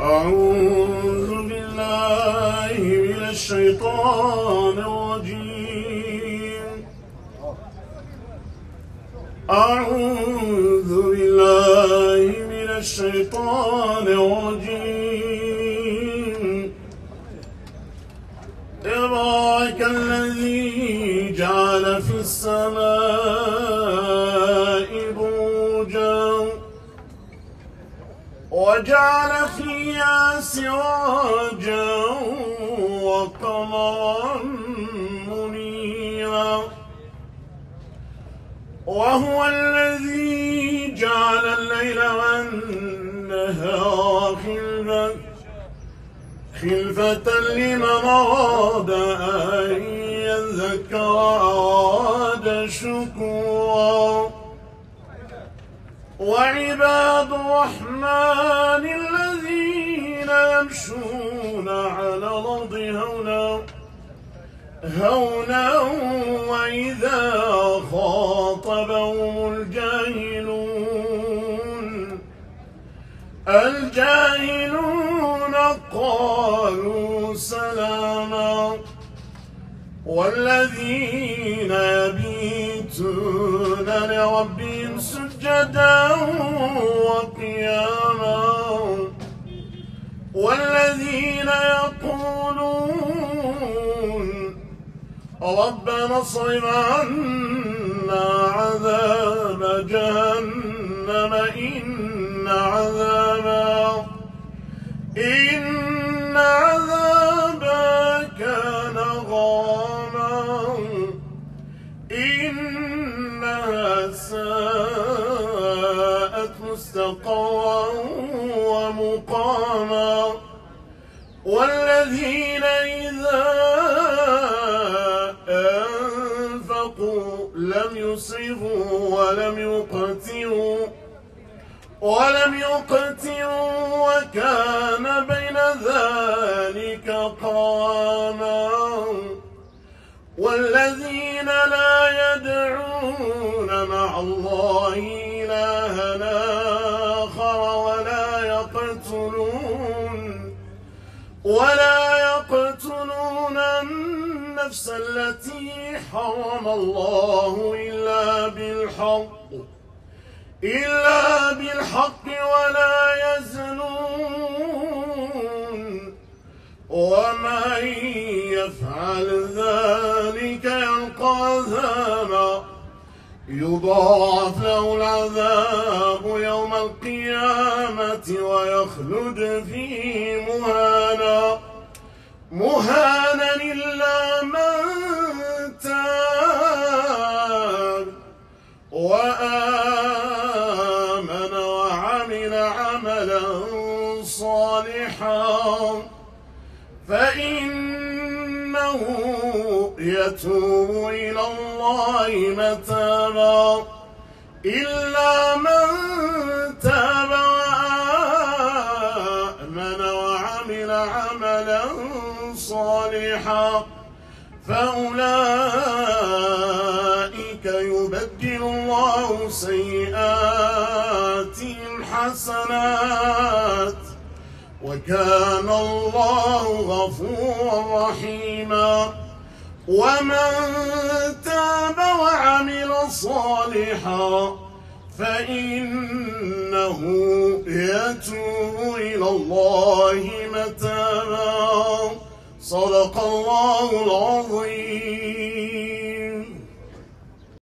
أعوذ بالله من الشيطان الرجيم. أعوذ بالله من الشيطان الرجيم. تبارك الذي جعل في السماء بروجا وجعل فيها سراجا وقمرا منيرا، وهو الذي جعل الليل والنهار خلفة لمن أراد أن يذكر أراد شكورا. وعباد الرحمن الذين يمشون على الأرض هونا وإذا خاطبهم الجاهلون قالوا سلاما. والذين يبيتون لربهم سجدا وقياما، والذين يقولون ربنا اصرف عنا عذاب جهنم إن عذابها كان غراما إنها ساءت مستقرا ومقاما. والذين إذا أنفقوا لم يسرفوا ولم يقتروا وكان بين ذلك قواما. والذين لا يدعون مع الله إلها آخر ولا يقتلون النفس التي حرم الله إلا بالحق ولا يزنون، ومن يفعل ذلك يلقى أثاما يضاعف له العذاب يوم القيامة ويخلد فيه مهانا إلا من تاب وآمن وعمل عملا صالحا فإنه يتوب إلى الله متابا. إلا من تاب وآمن وعمل عملا صالحا فأولئك يبدل الله سيئاتهم حسنات وكان الله غفورا رحيما. ومن تاب وعمل صالحا فإنه يتوب إلى الله متابا. صدق الله العظيم.